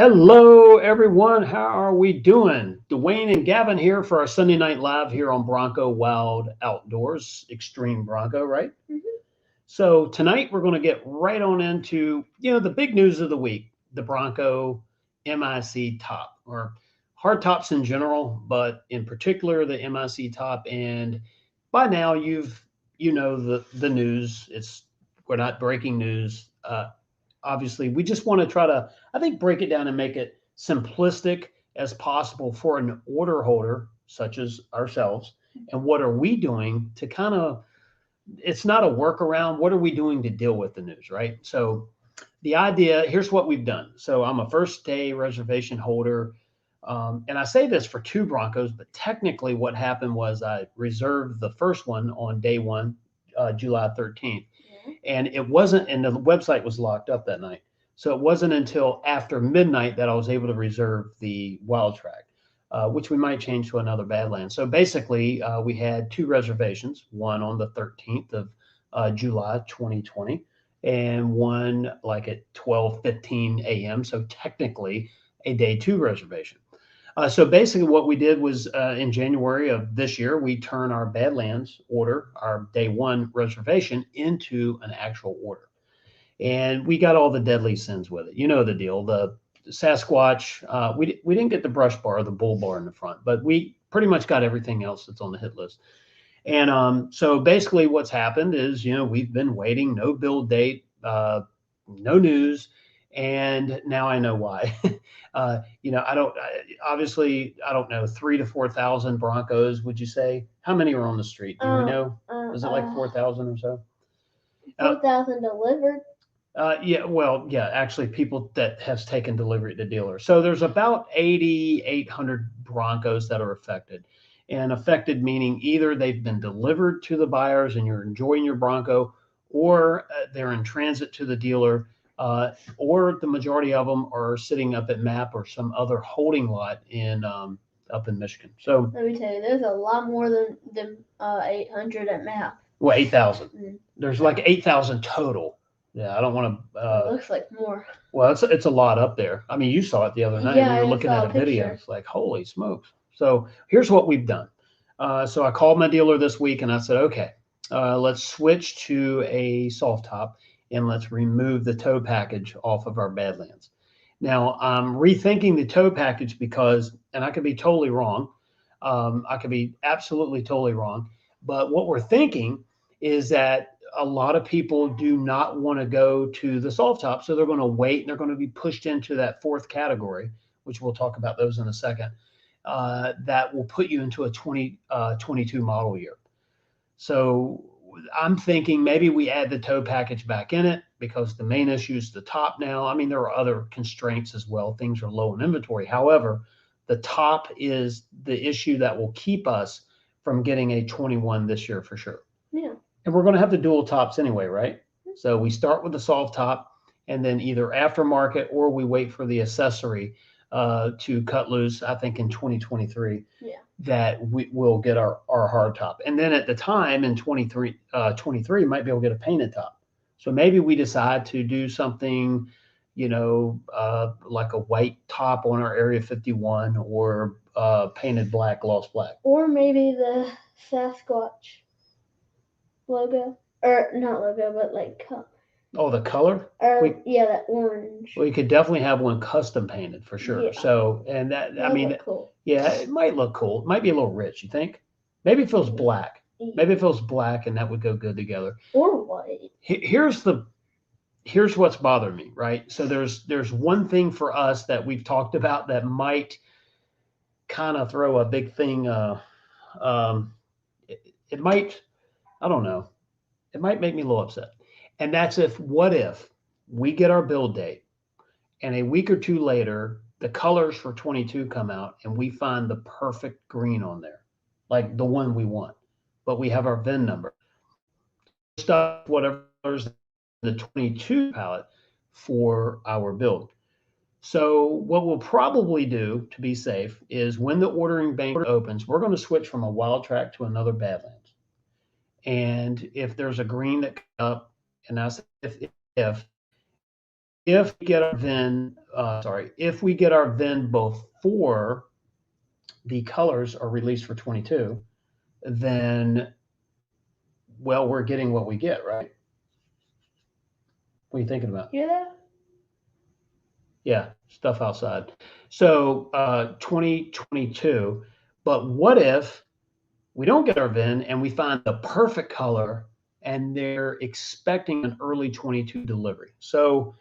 Hello, everyone. How are we doing? Dwayne and Gavin here for our Sunday night live here on Bronco Wild Outdoors, Extreme Bronco, right? Mhm. So tonight we're going to get right on into the big news of the week, the Bronco MIC top or hard tops in general, but in particular the MIC top. And by now you know the news. We're not breaking news. Obviously, we just want to try to, I think, break it down and make it simplistic as possible for an order holder such as ourselves. And what are we doing to kind of, it's not a workaround. What are we doing to deal with the news, right? So the idea, here's what we've done. So I'm a first day reservation holder. And I say this for two Broncos, but technically what happened was I reserved the first one on day one, July 13th. Yeah. And it wasn't, and the website was locked up that night. So it wasn't until after midnight that I was able to reserve the wild track, which we might change to another Badlands. So basically, we had two reservations, one on the 13th of July 2020 and one like at 12:15 a.m. So technically a day two reservation. So basically, what we did was in January of this year, we turn our Badlands order, our day one reservation, into an actual order. And we got all the deadly sins with it. You know the deal. The Sasquatch, we didn't get the brush bar, the bull bar in the front, but we pretty much got everything else that's on the hit list. And so basically, what's happened is, we've been waiting, no build date, no news, and now I know why. I don't obviously I don't know 3 to 4 thousand Broncos. Would you say how many are on the street? Do we Um, know? Is it like 4,000 or so? Uh, 4,000 delivered. yeah, well, yeah, actually, people that has taken delivery at the dealer. So there's about 8,800 Broncos that are affected, and affected meaning either they've been delivered to the buyers and you're enjoying your Bronco, or they're in transit to the dealer, or the majority of them are sitting up at MAP or some other holding lot in up in Michigan. So, Let me tell you, there's a lot more than 800 at map. well, 8,000. Mm. There's like 8,000 total. Yeah, I don't want to. It looks like more. Well, it's a lot up there. I mean, you saw it the other night. Yeah, We were I looking at saw a a video. picture. It's like, holy smokes. So here's what we've done. So I called my dealer this week and I said, okay, let's switch to a soft top and let's remove the tow package off of our Badlands. Now I'm rethinking the tow package because, and I could be totally wrong. I could be absolutely totally wrong. But what we're thinking is that a lot of people do not want to go to the soft top, so they're going to wait and they're going to be pushed into that fourth category, which we'll talk about those in a second. That will put you into a 2022 model year. So I'm thinking maybe we add the tow package back in it because the main issue is the top now. I mean, there are other constraints as well. Things are low in inventory. However, the top is the issue that will keep us from getting a 21 this year for sure. Yeah. And we're going to have the dual tops anyway, right? So we start with the soft top and then either aftermarket or we wait for the accessory to cut loose, I think in 2023, Yeah. that we will get our hard top. And then at the time in 23, might be able to get a painted top. So maybe we decide to do something, like a white top on our Area 51 or painted black, gloss black. Or maybe the Sasquatch logo. Or not logo, but like Oh, the color? or yeah, that orange. We could definitely have one custom painted for sure. Yeah. So, and that, I That mean, look cool. yeah, it might look cool. It might be a little rich, you think? Maybe it feels black. Maybe it feels black and that would go good together. Or white. Here's what's bothering me, right? So there's one thing for us that we've talked about that might kind of throw a big thing. It might, I don't know, it might make me a little upset. And that's what if we get our build date and a week or two later, the colors for 22 come out and we find the perfect green on there, like the one we want, but we have our VIN number. Stuff, whatever colors the 22 palette for our build. So what we'll probably do to be safe is when the ordering bank opens, we're going to switch from a wild track to another Badlands. And if there's a green that comes up, and that's if if we get our VIN, if we get our VIN before the colors are released for 22, then, well, we're getting what we get, right? What are you thinking about? Hear that? Yeah, stuff outside. So 2022, but what if we don't get our VIN and we find the perfect color and they're expecting an early 22 delivery? So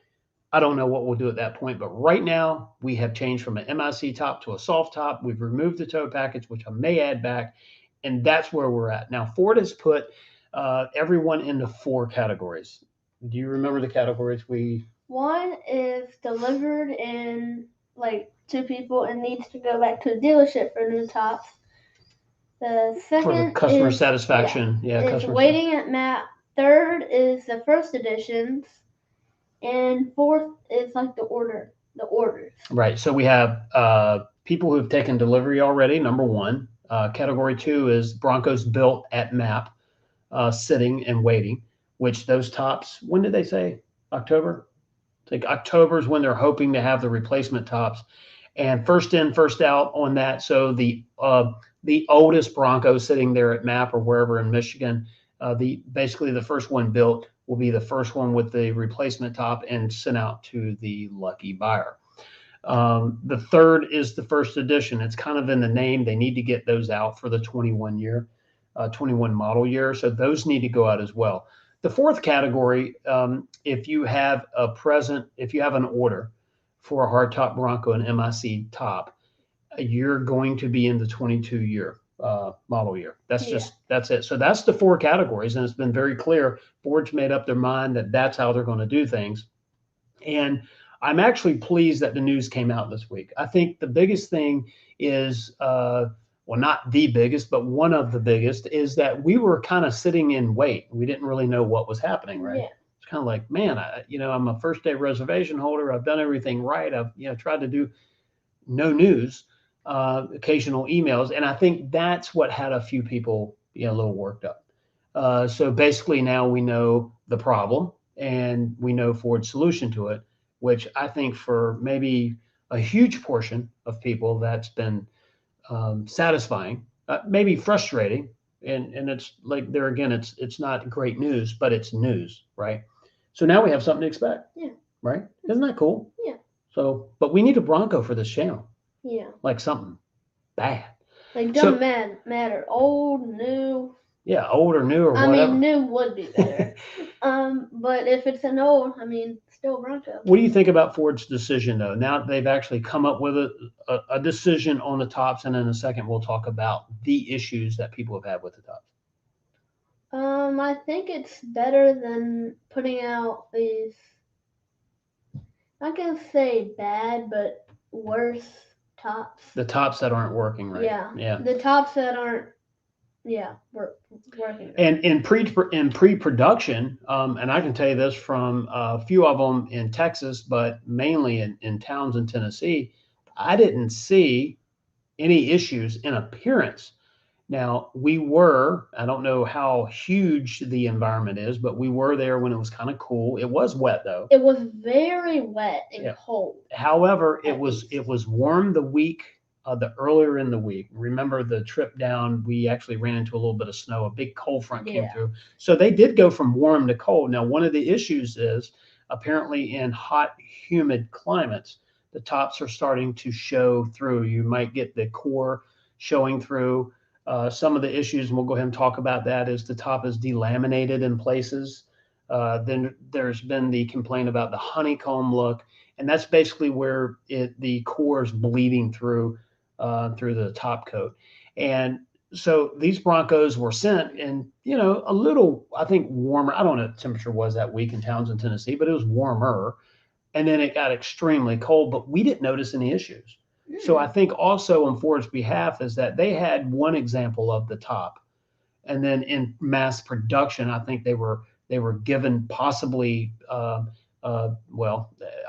I don't know what we'll do at that point, but right now we have changed from an MIC top to a soft top. We've removed the tow package, which I may add back, and that's where we're at. Now, Ford has put everyone into 4 categories. Do you remember the categories we? One is delivered in like 2 people and needs to go back to the dealership for new tops. The second For the customer is satisfaction. Yeah, it's customer waiting at MAP. Third is the first editions, and fourth is like the orders. Right. So we have people who have taken delivery already, number 1. Category 2 is Broncos built at MAP, sitting and waiting, which those tops, when did they say? October? I think October is when they're hoping to have the replacement tops. And first in, first out on that. So the oldest Bronco sitting there at MAP or wherever in Michigan, basically the first one built will be the first one with the replacement top and sent out to the lucky buyer. The third is the first edition. It's kind of in the name. They need to get those out for the 21 model year. So those need to go out as well. The fourth category, if you have an order for a hardtop Bronco and MIC top, you're going to be in the 22 model year. That's it. So that's the 4 categories, and it's been very clear. Ford's made up their mind that that's how they're going to do things. And I'm actually pleased that the news came out this week. I think the biggest thing is, well, not the biggest, but one of the biggest is that we were kind of sitting in wait. We didn't really know what was happening, right? Yeah. It's kind of like, man, I'm a first day reservation holder. I've done everything right. I've tried to do no news, occasional emails, and I think that's what had a few people a little worked up. So basically, now we know the problem and we know Ford's solution to it, which I think for maybe a huge portion of people that's been satisfying, maybe frustrating, and it's like there again, it's not great news, but it's news, right? So now we have something to expect. Yeah. Right? Isn't that cool? Yeah. So, but we need a Bronco for this channel. Yeah. Like something bad. Like doesn't matter, old, new. Yeah, old or new or whatever. I mean, new would be better. But if it's an old, still Bronco. What do you think about Ford's decision, though? Now they've actually come up with a decision on the tops, and in a second we'll talk about the issues that people have had with the tops. I think it's better than putting out these, not gonna say bad, but worse tops. The tops that aren't working right. Yeah. The tops that aren't working. And in pre-production, and I can tell you this from a few of them in Texas, but mainly in towns in Tennessee, I didn't see any issues in appearance. Now, I don't know how huge the environment is, but we were there when it was kind of cool. It was wet, though. It was very wet and cold. However, it was warm the week, the earlier in the week. Remember the trip down, we actually ran into a little bit of snow. A big cold front came through. So they did go from warm to cold. Now, one of the issues is apparently in hot, humid climates, the tops are starting to show through. You might get the core showing through. Some of the issues, and we'll go ahead and talk about that, is the top is delaminated in places. Then there's been the complaint about the honeycomb look, and that's basically where the core is bleeding through the top coat. And so these Broncos were sent in, a little, I think, warmer. I don't know what the temperature was that week in Townsend, Tennessee, but it was warmer. And then it got extremely cold, but we didn't notice any issues. So I think also on Ford's behalf is that they had one example of the top, and then in mass production, I think they were given possibly,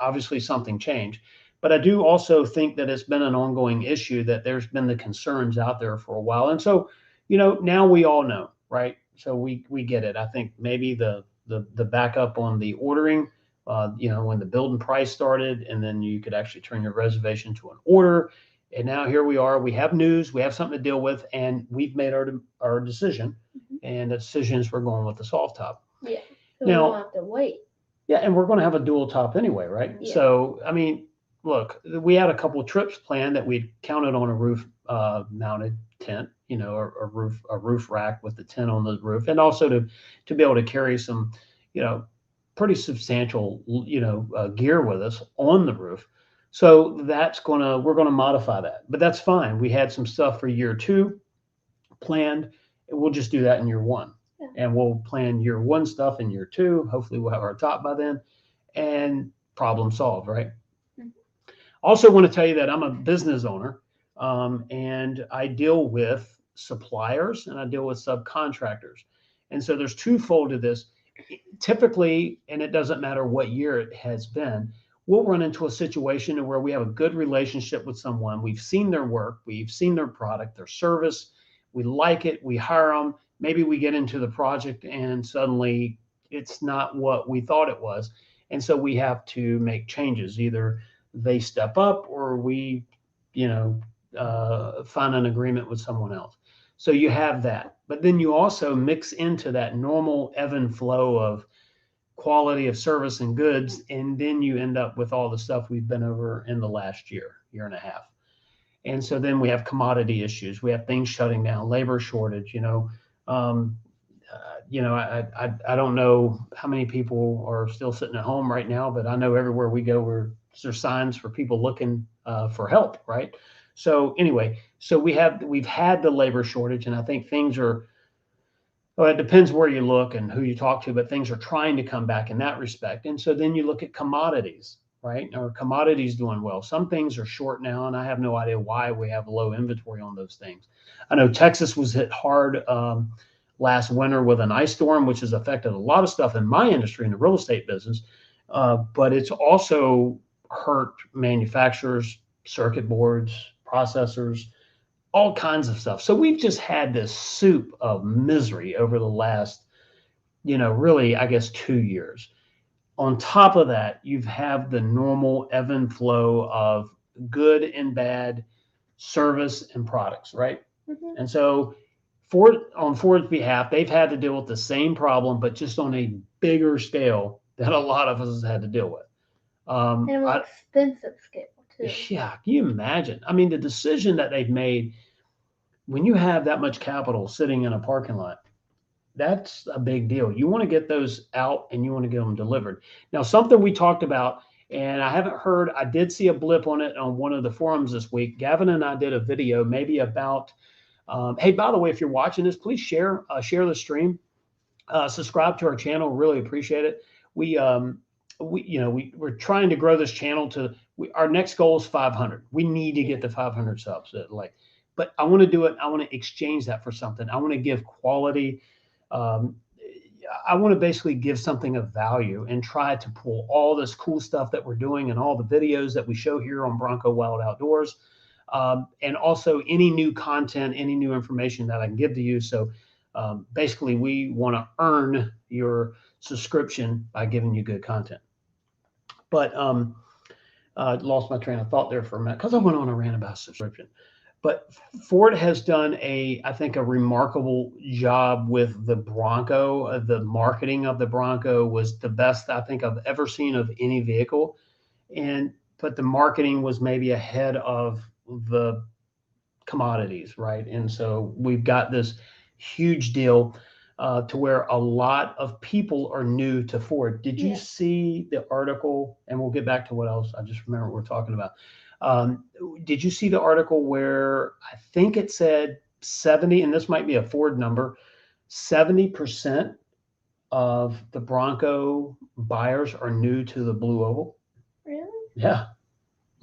obviously something changed. But I do also think that it's been an ongoing issue, that there's been the concerns out there for a while. And so, now we all know, right? So we get it. I think maybe the backup on the ordering when the building price started, and then you could actually turn your reservation to an order. And now here we are. We have news. We have something to deal with, and we've made our decision. And the decision is we're going with the soft top. Yeah. So Now, we don't have to wait. Yeah, and we're going to have a dual top anyway, right? Yeah. So, I mean, look, we had a couple of trips planned that we counted on a roof mounted tent, a roof rack with the tent on the roof, and also to be able to carry some, pretty substantial, gear with us on the roof. So we're gonna modify that, but that's fine. We had some stuff for year 2 planned. We'll just do that in year 1. Yeah. And we'll plan year 1 stuff in year 2. Hopefully we'll have our top by then, and problem solved, right? Mm-hmm. Also want to tell you that I'm a business owner, and I deal with suppliers and I deal with subcontractors. And so there's twofold to this. Typically, and it doesn't matter what year it has been, we'll run into a situation where we have a good relationship with someone. We've seen their work, we've seen their product, their service, we like it, we hire them. Maybe we get into the project and suddenly it's not what we thought it was. And so we have to make changes. Either they step up or we, find an agreement with someone else. So you have that. But then you also mix into that normal ebb and flow of quality of service and goods. And then you end up with all the stuff we've been over in the last year and a half. And so then we have commodity issues. We have things shutting down, labor shortage, I don't know how many people are still sitting at home right now, but I know everywhere we go, there's signs for people looking for help, right? So anyway, we've had the labor shortage, and I think things are, well, it depends where you look and who you talk to, but things are trying to come back in that respect. And so then you look at commodities, right? Or commodities doing well. Some things are short now, and I have no idea why we have low inventory on those things. I know Texas was hit hard last winter with an ice storm, which has affected a lot of stuff in my industry, in the real estate business. But it's also hurt manufacturers, circuit boards, processors, all kinds of stuff. So we've just had this soup of misery over the last, really, I guess, 2 years. On top of that, you have the normal ebb and flow of good and bad service and products, right? Mm-hmm. And so on Ford's behalf, they've had to deal with the same problem, but just on a bigger scale than a lot of us had to deal with. And a more expensive scale, too. Yeah, can you imagine? I mean, the decision that they've made, when you have that much capital sitting in a parking lot, that's a big deal. You want to get those out and you want to get them delivered. Now, something we talked about, and I did see a blip on it on one of the forums this week. Gavin and I did a video maybe about, hey, by the way, if you're watching this, please share the stream, subscribe to our channel. Really appreciate it. We're trying to grow this channel our next goal is 500. We need to get to 500 subs. But I want to do it. I want to exchange that for something. I want to give quality. I want to basically give something of value and try to pull all this cool stuff that we're doing and all the videos that we show here on Bronco Wild Outdoors. And also any new content, any new information that I can give to you. So basically, we want to earn your subscription by giving you good content. But lost my train of thought there for a minute because I went on a rant about subscription. But Ford has done I think a remarkable job with the Bronco. The marketing of the Bronco was the best I think I've ever seen of any vehicle. But the marketing was maybe ahead of the commodities, right? And so we've got this huge deal to where a lot of people are new to Ford. Did you see the article? And we'll get back to what else. I just remember what we're talking about. Did you see the article where I think it said 70, and this might be a Ford number, 70% of the Bronco buyers are new to the Blue Oval? Really? Yeah.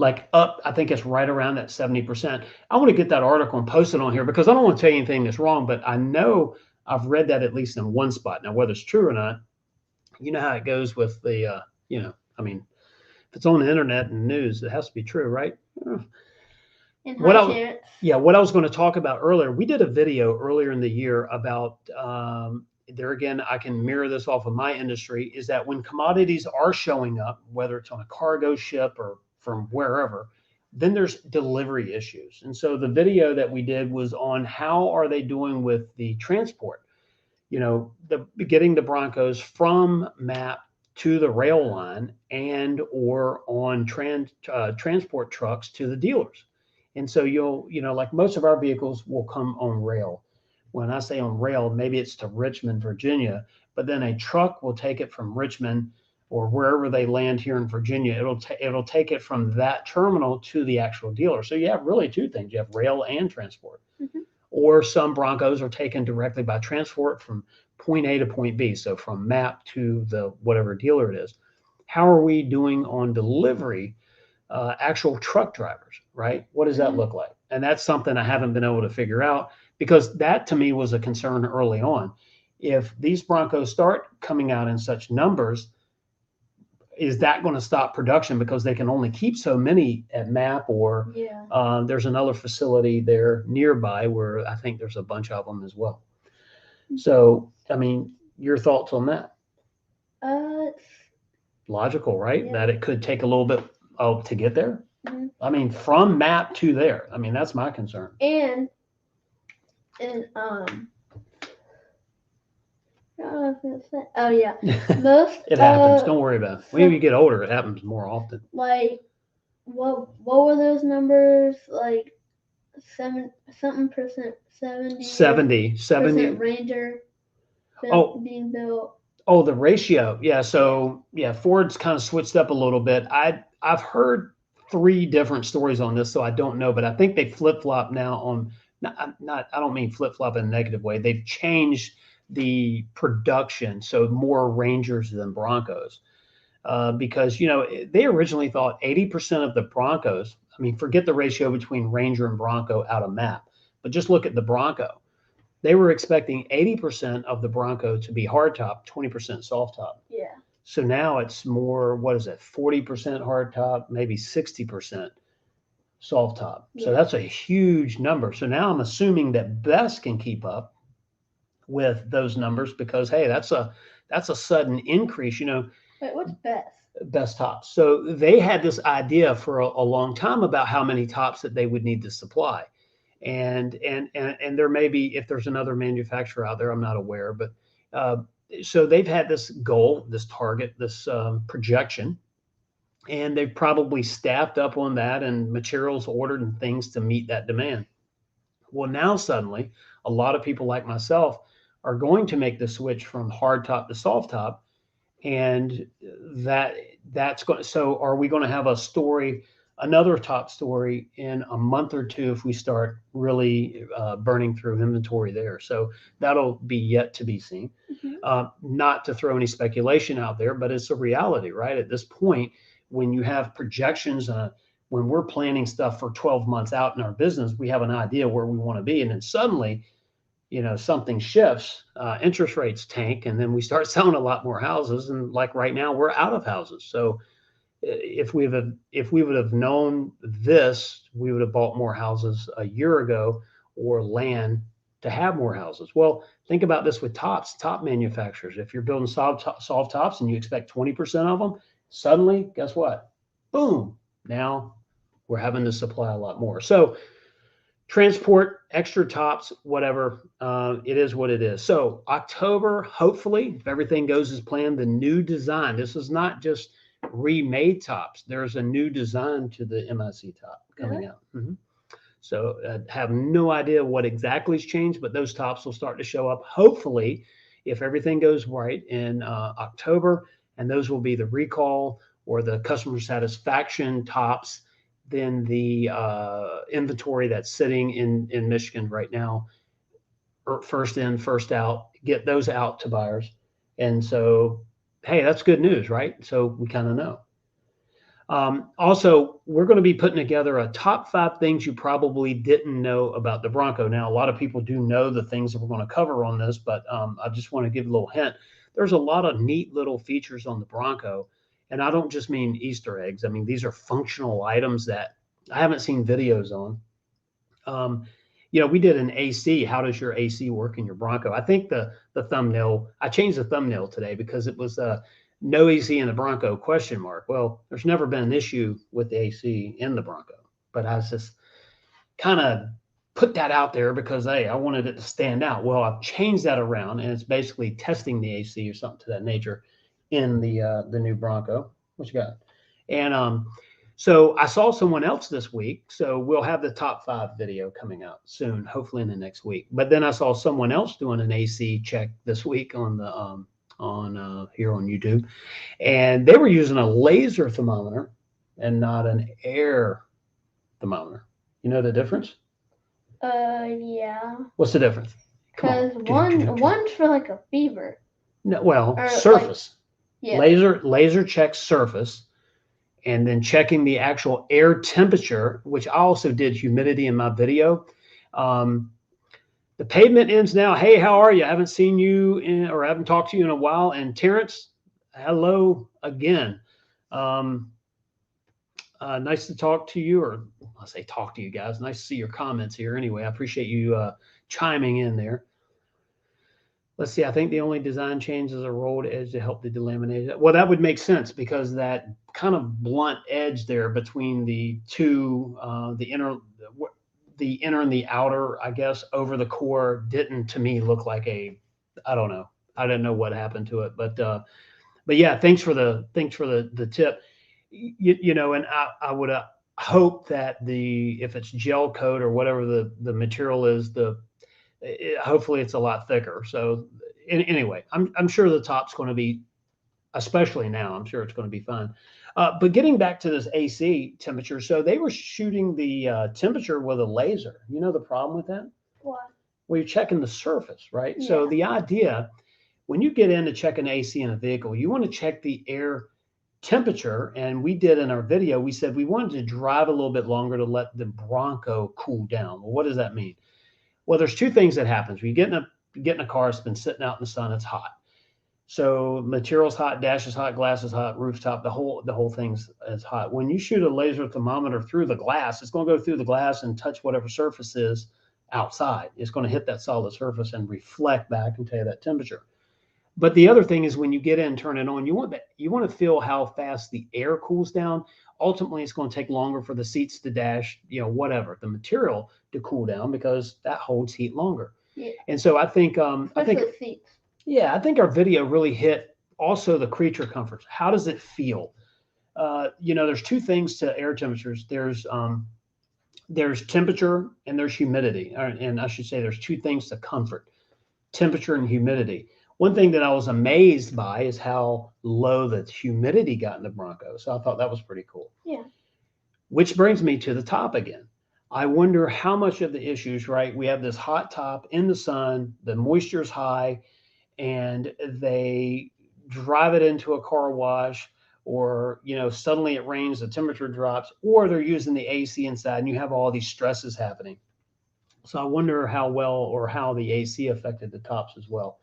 I think it's right around that 70%. I want to get that article and post it on here because I don't want to tell you anything that's wrong, but I know I've read that at least in one spot. Now, whether it's true or not, you know how it goes with the, if it's on the internet and news, it has to be true, right? What I was going to talk about earlier, we did a video earlier in the year about there again, I can mirror this off of my industry, is that when commodities are showing up, whether it's on a cargo ship or from wherever, then there's delivery issues. And so the video that we did was on how are they doing with the transport, the getting the Broncos from map to the rail line and or on transport trucks to the dealers. And so like most of our vehicles will come on rail. When I say on rail, maybe it's to Richmond, Virginia, but then a truck will take it from Richmond or wherever they land here in Virginia. It'll take it from that terminal to the actual dealer. So you have really two things. You have rail and transport. Mm-hmm. Or some Broncos are taken directly by transport from point A to point B. So from map to the whatever dealer it is. How are we doing on delivery? Actual truck drivers, right? What does that look like? And that's something I haven't been able to figure out, because that to me was a concern early on. If these Broncos start coming out in such numbers, is that going to stop production because they can only keep so many at MAP, or there's another facility there nearby where I think there's a bunch of them as well. So, I mean, your thoughts on that? Logical, right? That it could take a little bit to get there. Mm-hmm. I mean, from MAP to there. I mean, that's my concern. And I don't know if it's that. Oh yeah, most it happens. Don't worry about it. When you get older, it happens more often. Like, what were those numbers? Like 70%, 70 Ranger being built. Oh, the ratio. Yeah. So Ford's kind of switched up a little bit. I've heard 3 different stories on this, so I don't know, but I think they flip-flop now on. Not. I don't mean flip-flop in a negative way. They've changed the production, so more Rangers than Broncos, because they originally thought 80% of the Broncos. I mean, forget the ratio between Ranger and Bronco out of MAP, but just look at the Bronco. They were expecting 80% of the Bronco to be hardtop, 20% soft top. Yeah. So now it's more. What is it? 40% hardtop, maybe 60% soft top. Yeah. So that's a huge number. So now I'm assuming that Best can keep up with those numbers, because hey, that's a sudden increase. Wait, what's Best? Best tops. So they had this idea for a long time about how many tops that they would need to supply, and there may be, if there's another manufacturer out there, I'm not aware, but so they've had this goal, this target, this projection, and they've probably staffed up on that and materials ordered and things to meet that demand. Well, now suddenly a lot of people like myself are going to make the switch from hard top to soft top. And that's going. So are we going to have another top story in a month or two if we start really burning through inventory there? So that'll be yet to be seen. Mm-hmm. Not to throw any speculation out there, but it's a reality, right? At this point, when you have projections, when we're planning stuff for 12 months out in our business, we have an idea where we want to be, and then suddenly, something shifts, interest rates tank, and then we start selling a lot more houses. And like right now, we're out of houses. So if we would have known this, we would have bought more houses a year ago, or land to have more houses. Well, think about this with top manufacturers. If you're building soft tops and you expect 20% of them, suddenly, guess what? Boom. Now we're having to supply a lot more. So transport, extra tops, whatever, it is what it is. So October, hopefully, if everything goes as planned, the new design, this is not just remade tops. There's a new design to the MIC top coming out. Mm-hmm. So I have no idea what exactly has changed, but those tops will start to show up, hopefully, if everything goes right, in October, and those will be the recall or the customer satisfaction tops. Then the inventory that's sitting in Michigan right now, first in, first out, get those out to buyers. And so, hey, that's good news, right? So we kind of know. Also, we're going to be putting together a top 5 things you probably didn't know about the Bronco. Now, a lot of people do know the things that we're going to cover on this, but I just want to give a little hint. There's a lot of neat little features on the Bronco. And I don't just mean Easter eggs. I mean, these are functional items that I haven't seen videos on. we did an AC. How does your AC work in your Bronco? I think the thumbnail, I changed the thumbnail today because it was no AC in the Bronco question mark. Well, there's never been an issue with the AC in the Bronco, but I was just kind of put that out there because, hey, I wanted it to stand out. Well, I've changed that around, and it's basically testing the AC or something to that nature in the new Bronco. What you got? And so I saw someone else this week. So we'll have the top 5 video coming out soon, hopefully in the next week. But then I saw someone else doing an AC check this week on the here on YouTube, and they were using a laser thermometer and not an air thermometer. You know the difference? Yeah. What's the difference? Because one's for like a fever. No, well, Or, surface. Yeah. Laser checks surface, and then checking the actual air temperature, which I also did humidity in my video. The pavement ends now. Hey, how are you? I haven't seen you or I haven't talked to you in a while. And Terrence, hello again. Nice to talk to you, or I'll say talk to you guys. Nice to see your comments here. Anyway, I appreciate you chiming in there. Let's see. I think the only design change is a rolled edge to help the delaminate. Well, that would make sense because that kind of blunt edge there between the two, the inner and the outer, I guess, over the core didn't to me look like I don't know. I didn't know what happened to it, but yeah, thanks for the tip. And I would hope that if it's gel coat or whatever the material is, hopefully it's a lot thicker. So anyway, I'm sure the top's going to be, especially now, I'm sure it's going to be fun. But getting back to this AC temperature, so they were shooting the temperature with a laser. You know the problem with that? What? Well, you're checking the surface, right? Yeah. So the idea, when you get in to check an AC in a vehicle, you want to check the air temperature. And we did in our video, we said we wanted to drive a little bit longer to let the Bronco cool down. Well, what does that mean? Well, there's 2 things that happens. When you get in a car, it's been sitting out in the sun, it's hot. So material's hot, dash is hot, glass is hot, rooftop, the whole thing's is hot. When you shoot a laser thermometer through the glass, it's going to go through the glass and touch whatever surface is outside. It's going to hit that solid surface and reflect back and tell you that temperature. But the other thing is when you get in and turn it on, you want to feel how fast the air cools down. Ultimately, it's going to take longer for the seats to dash, whatever, the material to cool down because that holds heat longer. Yeah. And so I think Seats. Yeah, I think our video really hit also the creature comforts. How does it feel? There's 2 things to air temperatures. There's temperature and there's humidity. And I should say there's 2 things to comfort: temperature and humidity. One thing that I was amazed by is how low the humidity got in the Bronco. So I thought that was pretty cool. Yeah. Which brings me to the top again. I wonder how much of the issues, right? We have this hot top in the sun, the moisture is high, and they drive it into a car wash, or suddenly it rains, the temperature drops, or they're using the AC inside and you have all these stresses happening. So I wonder how well or how the AC affected the tops as well.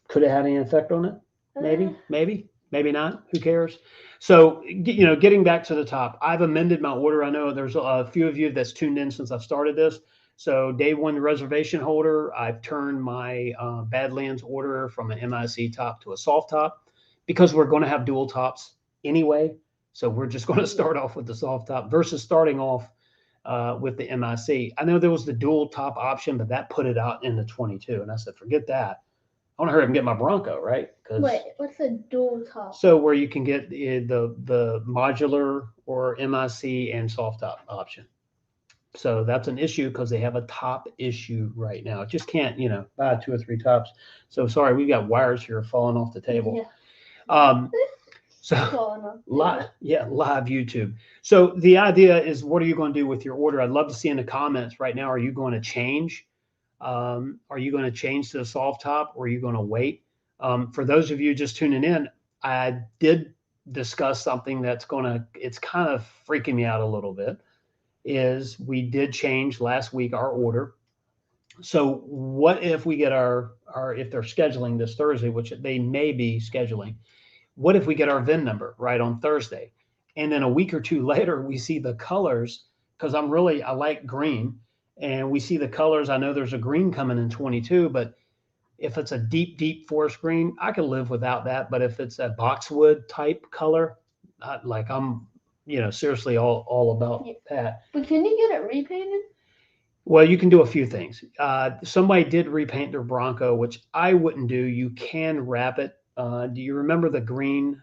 Could it have any effect on it? Maybe not. Who cares? So getting back to the top, I've amended my order. I know there's a few of you that's tuned in since I've started this. So day 1 reservation holder, I've turned my Badlands order from an MIC top to a soft top because we're going to have dual tops anyway. So we're just going to start off with the soft top versus starting off with the MIC. I know there was the dual top option, but that put it out in the 22. And I said, forget that. I want to hurry up and get my Bronco, right? Wait, what's a dual top? So where you can get the modular or MIC and soft top option. So that's an issue because they have a top issue right now. It just can't, buy 2 or 3 tops. So sorry, we've got wires here falling off the table. Yeah. So live YouTube. So the idea is, what are you going to do with your order? I'd love to see in the comments right now. Are you going to change? Are you going to change to the soft top, or are you going to wait? For those of you just tuning in, I did discuss something it's kind of freaking me out a little bit. Is we did change last week our order. So what if we get if they're scheduling this Thursday, which they may be scheduling, what if we get our VIN number right on Thursday? And then a week or 2 later, we see the colors, because I like green. and we see the colors. I know there's a green coming in 22, but if it's a deep forest green, I can live without that. But if it's a boxwood type color, like I'm, seriously all about Yeah. that. But can you get it repainted? Well, you can do a few things. Somebody did repaint their Bronco, which I wouldn't do. You can wrap it. Do you remember the green?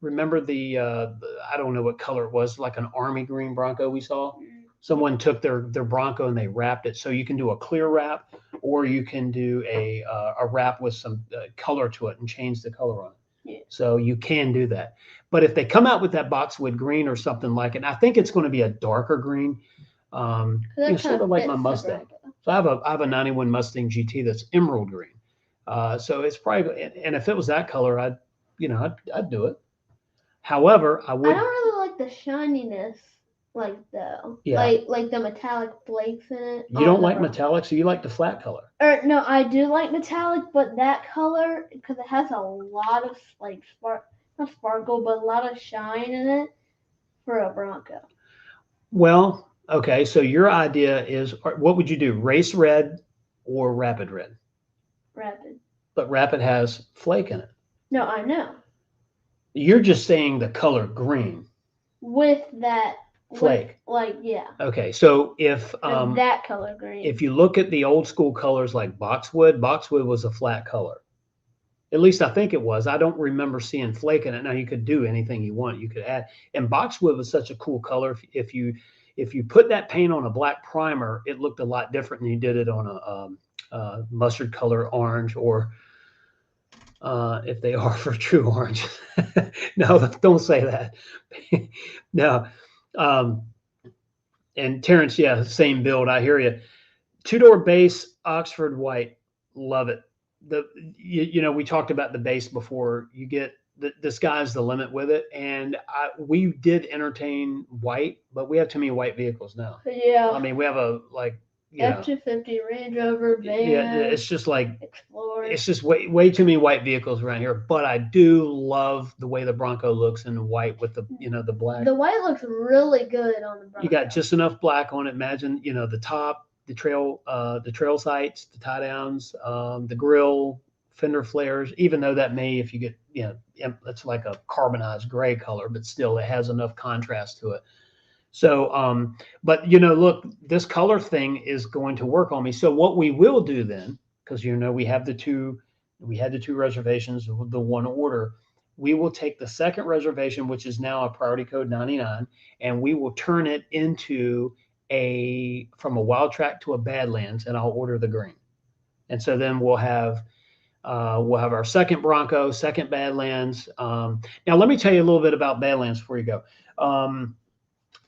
Remember I don't know what color it was, like an army green Bronco we saw? Someone took their Bronco and they wrapped it. So you can do a clear wrap, or you can do a wrap with some color to it and change the color on it. Yeah. So you can do that. But if they come out with that boxwood green or something like it, and I think it's going to be a darker green, sort of like my Mustang. So I have a 91 Mustang GT that's emerald green. So it's probably, and if it was that color, I'd do it. However, I I don't really like the shininess, though. Yeah. Like the metallic flakes in it. You don't like metallic, so you like the flat color. Or no, I do like metallic, but that color, because it has a lot of not sparkle, but a lot of shine in it for a Bronco. Well, okay, so your idea is, what would you do? Race red or rapid red? Rapid. But rapid has flake in it. No, I know. You're just saying the color green with that flake. Yeah. Okay, so if that color green. If you look at the old school colors like boxwood was a flat color. At least I think it was. I don't remember seeing flake in it. Now you could do anything you want. You could add, and boxwood was such a cool color. If you put that paint on a black primer, it looked a lot different than you did it on a mustard color orange, or if they are for true orange. No, don't say that. No. And Terrence, yeah, same build. I hear you. Two-door base, Oxford white, love it. We talked about the base before. You get the sky's the limit with it, and we did entertain white, but we have too many white vehicles now. Yeah. I mean, we have a F-250, Range Rover, van. Yeah, it's just like Explorer. It's just way too many white vehicles around here. But I do love the way the Bronco looks in white with the the black. The white looks really good on the Bronco. You got just enough black on it. Imagine the top, the trail sights, the tie downs, the grill, fender flares. Even though that may, if you get it's like a carbonized gray color, but still it has enough contrast to it. So, but look, this color thing is going to work on me. So what we will do then, because we had the two reservations, the one order, we will take the second reservation, which is now a priority code 99, and we will turn it into from a wild track to a Badlands, and I'll order the green. And so then we'll have our second Bronco, second Badlands. Now let me tell you a little bit about Badlands before you go.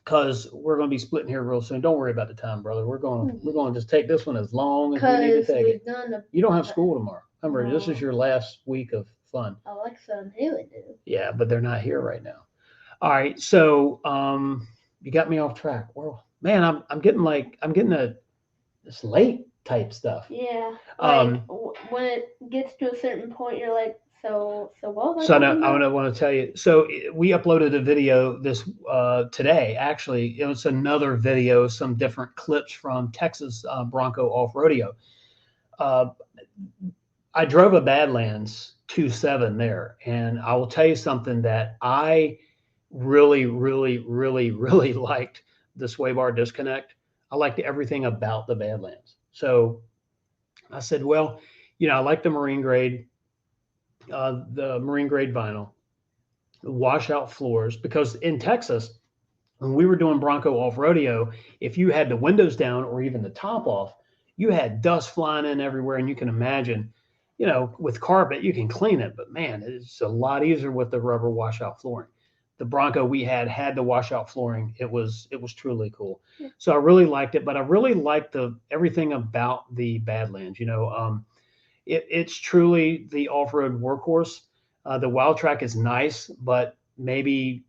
Because we're going to be splitting here real soon. Don't worry about the time, brother. We're going to just take this one as long as we need to take it. You don't have school tomorrow. Remember, This is your last week of fun. Alexa and Haley do. Yeah, but they're not here right now. All right, so you got me off track. Well, man, I'm getting this late type stuff. Yeah. When it gets to a certain point, you're like, So what? So I want to tell you. So we uploaded a video this today. Actually, it was another video, some different clips from Texas Bronco off rodeo. I drove a Badlands 2.7 there, and I will tell you something that I really, really, really, really liked the sway bar disconnect. I liked everything about the Badlands. So I said, well, I like the marine grade. The marine grade vinyl, washout floors, because in Texas, when we were doing Bronco off rodeo, if you had the windows down or even the top off, you had dust flying in everywhere. And you can imagine, with carpet, you can clean it, but man, it's a lot easier with the rubber washout flooring. The Bronco we had the washout flooring. It was truly cool. Yeah. So I really liked it, but I really liked everything about the Badlands. It's truly the off-road workhorse. The wild track is nice, but maybe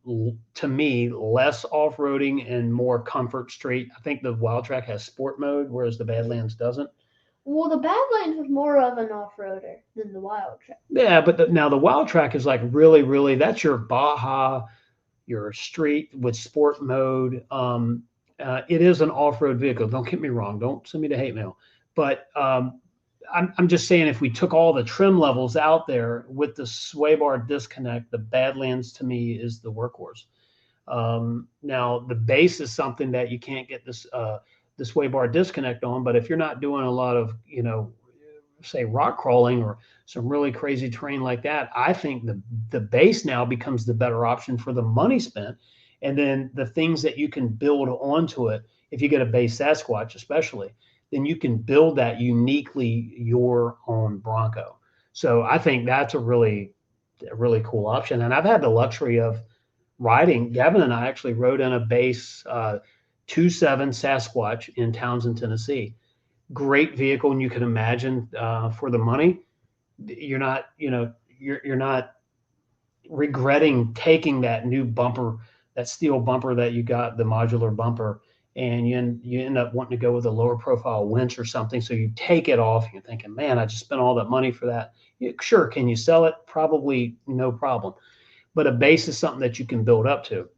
to me, less off-roading and more comfort street. I think the wild track has sport mode, whereas the Badlands doesn't. Well, the Badlands is more of an off-roader than the wild track. Yeah, but now the wild track is like really, really, that's your Baja, your street with sport mode. It is an off-road vehicle. Don't get me wrong. Don't send me the hate mail. But I'm just saying, if we took all the trim levels out there with the sway bar disconnect, the Badlands to me is the workhorse. Now the base is something that you can't get the sway bar disconnect on, but if you're not doing a lot of, say rock crawling or some really crazy terrain like that, I think the base now becomes the better option for the money spent. And then the things that you can build onto it, if you get a base Sasquatch, especially, then you can build that uniquely your own Bronco. So I think that's a really cool option. And I've had the luxury of riding. Gavin and I actually rode in a base 2.7 Sasquatch in Townsend, Tennessee. Great vehicle, and you can imagine for the money, you're not regretting taking that new bumper, that steel bumper that you got, the modular bumper, and you end up wanting to go with a lower profile winch or something. So you take it off, and you're thinking, man, I just spent all that money for that. Sure, can you sell it? Probably no problem. But a base is something that you can build up to.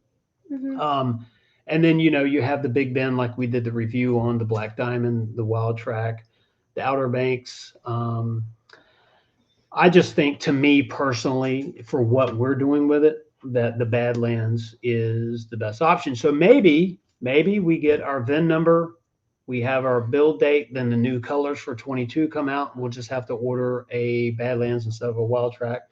Mm-hmm. And then, you have the Big Ben, like we did the review on the Black Diamond, the Wild Track, the Outer Banks. I just think, to me personally, for what we're doing with it, that the Badlands is the best option. So maybe we get our VIN number, we have our build date, then the new colors for 22 come out. We'll just have to order a Badlands instead of a Wild Track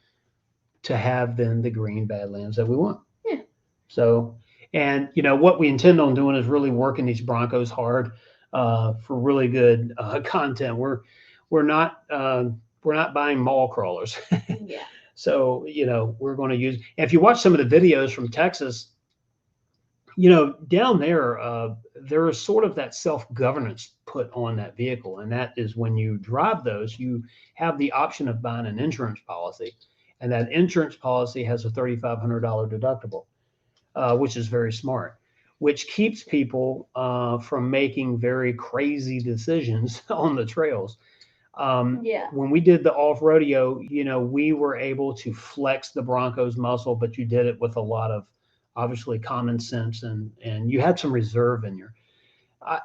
to have then the green Badlands that we want. Yeah. So, and what we intend on doing is really working these Broncos hard for really good content. We're not buying mall crawlers. Yeah. So we're going to use. If you watch some of the videos from Texas, down there is sort of that self-governance put on that vehicle, and that is when you drive those, you have the option of buying an insurance policy, and that insurance policy has a $3,500 deductible, which is very smart, which keeps people from making very crazy decisions on the trails. Yeah. When we did the off rodeo, we were able to flex the Broncos muscle, but you did it with a lot of obviously common sense, and you had some reserve in your. I,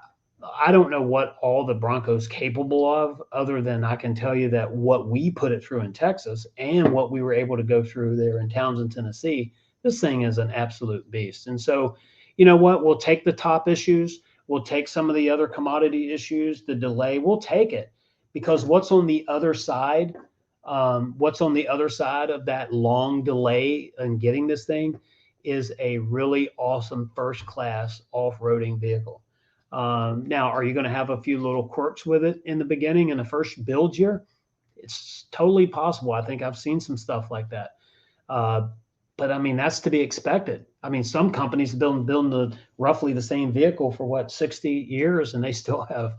I don't know what all the Broncos capable of, other than I can tell you that what we put it through in Texas and what we were able to go through there in Townsend, Tennessee. This thing is an absolute beast. And so, you know what? We'll take the top issues. We'll take some of the other commodity issues, the delay. We'll take it, because what's on the other side? What's on the other side of that long delay in getting this thing is a really awesome first class off-roading vehicle. Now, are you going to have a few little quirks with it in the beginning, in the first build year? It's totally possible. I think I've seen some stuff like that. But I mean, that's to be expected. I mean, some companies have been building roughly the same vehicle for what, 60 years, and they still have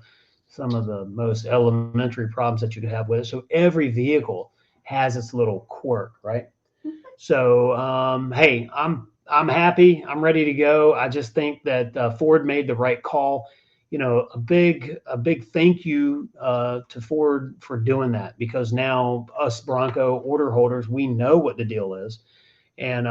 some of the most elementary problems that you could have with it. So every vehicle has its little quirk, right? So, hey, I'm happy. I'm ready to go. I just think that Ford made the right call. You know, a big thank you to Ford for doing that, because now us Bronco order holders, we know what the deal is. And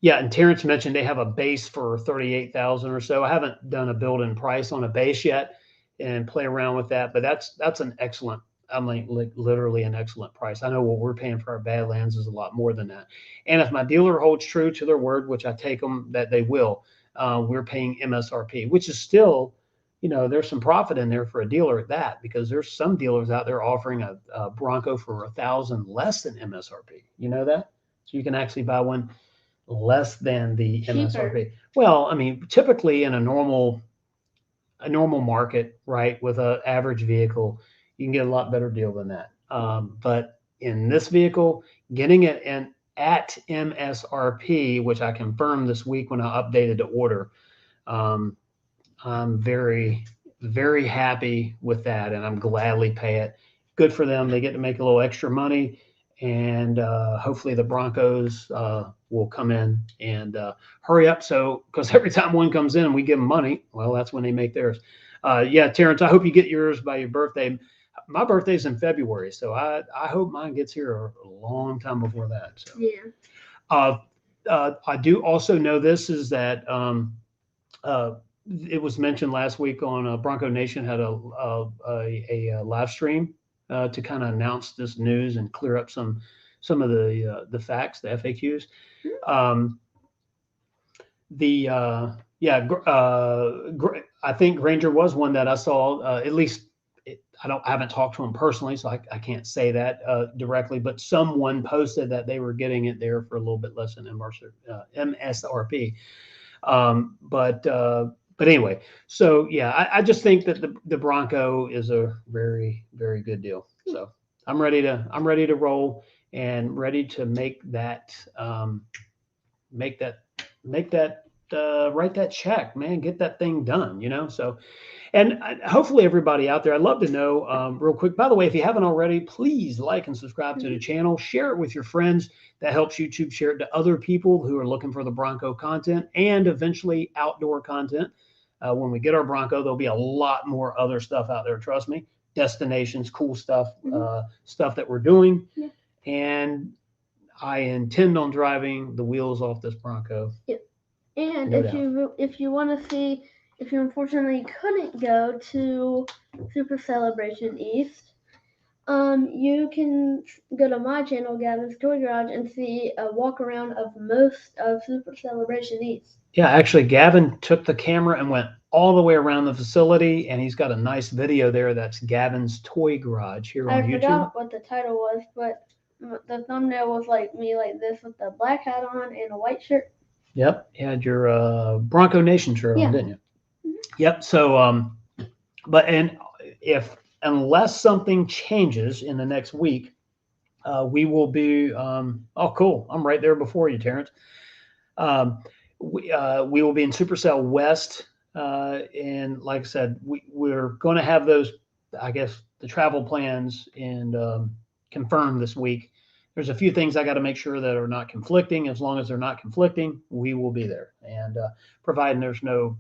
yeah, and Terrence mentioned they have a base for 38,000 or so. I haven't done a build-in price on a base yet and play around with that, but that's an excellent. I mean, like literally an excellent price. I know what we're paying for our Badlands is a lot more than that. And if my dealer holds true to their word, which I take them that they will, we're paying MSRP, which is still, you know, there's some profit in there for a dealer at that, because there's some dealers out there offering a Bronco for 1,000 less than MSRP. You know that? So you can actually buy one less than the Cheaper. MSRP. Well, I mean, typically in a normal market, right, with an average vehicle, you can get a lot better deal than that. But in this vehicle, getting it at MSRP, which I confirmed this week when I updated the order, I'm very, very happy with that, and I'm gladly pay it. Good for them. They get to make a little extra money, and hopefully the Broncos will come in and hurry up. So, because every time one comes in and we give them money, well, that's when they make theirs. Yeah, Terrence, I hope you get yours by your birthday. My birthday's in February, so I hope mine gets here a long time before that. So. Yeah. I do also know this is that It was mentioned last week on Bronco Nation had a live stream to kind of announce this news and clear up some of the facts, the FAQs. Um, the yeah, I think Granger was one that I saw. At least I haven't talked to him personally, so I can't say that directly. But someone posted that they were getting it there for a little bit less than MSRP. But anyway, so yeah, I just think that the Bronco is a very, very good deal. So I'm ready to roll and ready to make that make that write that check, man, get that thing done, So, and hopefully everybody out there, I'd love to know real quick. By the way, if you haven't already, please like and subscribe to the channel, share it with your friends. That helps YouTube share it to other people who are looking for the Bronco content and eventually outdoor content. When we get our Bronco, there'll be a lot more other stuff out there. Trust me, destinations, cool stuff, stuff that we're doing. Yeah. And I intend on driving the wheels off this Bronco. Yep. And No if you want to see, if you unfortunately couldn't go to Super Celebration East, you can go to my channel, Gavin's Toy Garage, and see a walk around of most of Super Celebration East. Yeah, actually, Gavin took the camera and went all the way around the facility, and he's got a nice video there. That's Gavin's Toy Garage here on YouTube. I forgot what the title was, but the thumbnail was like me like this with the black hat on and a white shirt. Yep, you had your Bronco Nation shirt on, didn't you? Mm-hmm. Yep. So, unless something changes in the next week, we will be. Oh, cool! I'm right there before you, Terrence. We will be in Supercell West, and like I said, we're going to have those. I guess the travel plans and confirmed this week. There's a few things I got to make sure that are not conflicting. As long as they're not conflicting, we will be there. And providing there's no,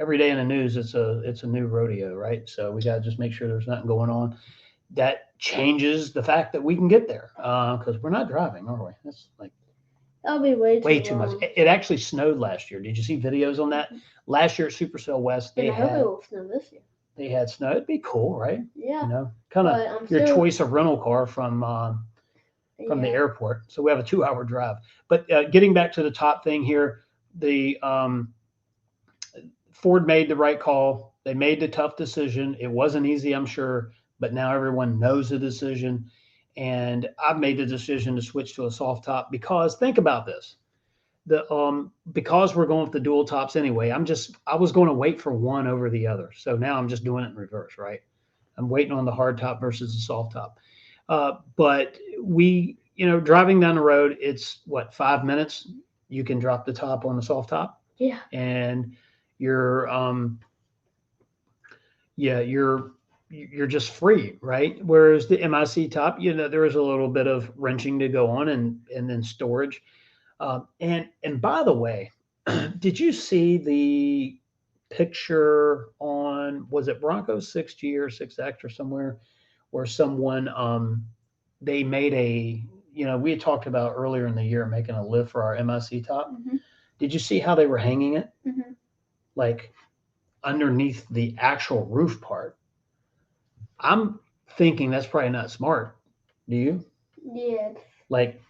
every day in the news, it's a new rodeo, right? So we got to just make sure there's nothing going on that changes the fact that we can get there because we're not driving, are we? That's like that'll be way too much. It actually snowed last year. Did you see videos on that? Last year at Supercell West, I hope it will snow this year. They had snow. It'd be cool, right? Yeah. Kind of your choice of rental car from the airport. So we have a 2-hour drive. But getting back to the top thing here, the Ford made the right call. They made the tough decision. It wasn't easy, I'm sure, but now everyone knows the decision. And I've made the decision to switch to a soft top because think about this. Because we're going with the dual tops anyway, I was going to wait for one over the other. So now I'm just doing it in reverse, right? I'm waiting on the hard top versus the soft top. But driving down the road, it's what, 5 minutes? You can drop the top on the soft top. Yeah. And you're just free, right? Whereas the MIC top, there is a little bit of wrenching to go on and then storage. And by the way, did you see the picture on, was it Bronco 6G or 6X or somewhere, where someone, they made we had talked about earlier in the year making a lift for our MIC top. Mm-hmm. Did you see how they were hanging it? Mm-hmm. Like underneath the actual roof part. I'm thinking that's probably not smart. Do you? Yeah. Like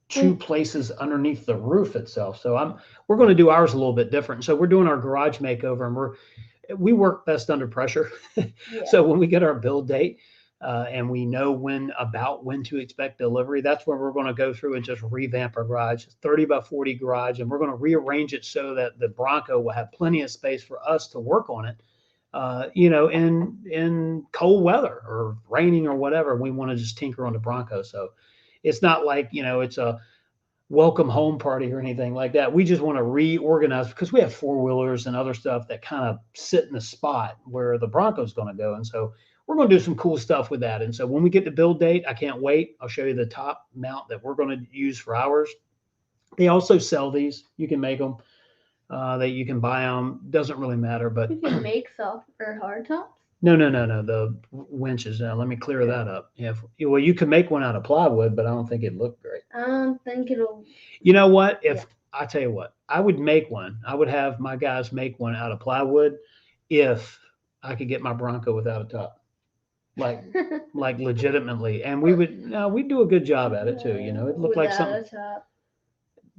two places underneath the roof itself. So we're going to do ours a little bit different. So we're doing our garage makeover, and we work best under pressure. Yeah. So when we get our build date and we know when to expect delivery, that's when we're going to go through and just revamp our garage, 30 by 40 garage, and we're going to rearrange it so that the Bronco will have plenty of space for us to work on it. In cold weather or raining or whatever, we want to just tinker on the Bronco. So it's not like, it's a welcome home party or anything like that. We just want to reorganize because we have 4-wheelers and other stuff that kind of sit in the spot where the Bronco's going to go. And so we're going to do some cool stuff with that. And so when we get the build date, I can't wait. I'll show you the top mount that we're going to use for ours. They also sell these. You can make them. That you can buy them. Doesn't really matter, but you can make soft or hard tops. No. The winches. Let me clear that up. Yeah. Well, you can make one out of plywood, but I don't think it'd look great. I don't think it'll. You know what? I tell you what, I would make one. I would have my guys make one out of plywood if I could get my Bronco without a top, like legitimately. And we would, no, we'd do a good job at it too. You know, it looked like Without something, a top.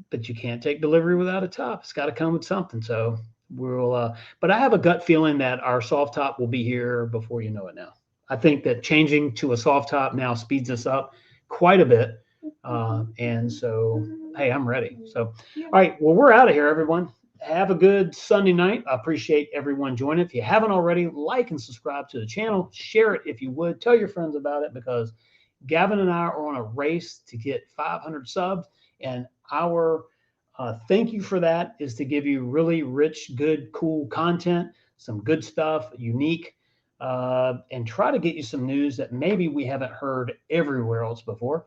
but you can't take delivery without a top. It's got to come with something. So we'll, but I have a gut feeling that our soft top will be here before you know it now. I think that changing to a soft top now speeds us up quite a bit. And so, hey, I'm ready. So, all right. Well, we're out of here, everyone. Have a good Sunday night. I appreciate everyone joining. If you haven't already, like and subscribe to the channel. Share it if you would. Tell your friends about it because Gavin and I are on a race to get 500 subs. And our thank you for that is to give you really rich, good, cool content, some good stuff, unique, and try to get you some news that maybe we haven't heard everywhere else before.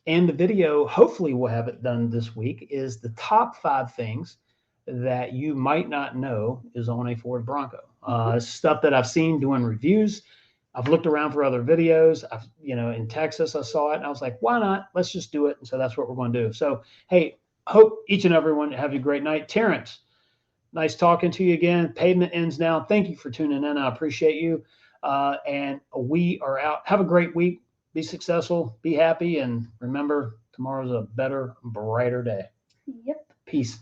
And the video, hopefully, we'll have it done this week, is the top 5 things that you might not know is on a Ford Bronco. Stuff that I've seen doing reviews. I've looked around for other videos. I've, in Texas, I saw it and I was like, why not? Let's just do it. And so that's what we're going to do. So, hey, hope each and everyone have a great night. Terrence, nice talking to you again. Pavement ends now. Thank you for tuning in. I appreciate you. And we are out. Have a great week. Be successful. Be happy. And remember, tomorrow's a better, brighter day. Yep. Peace.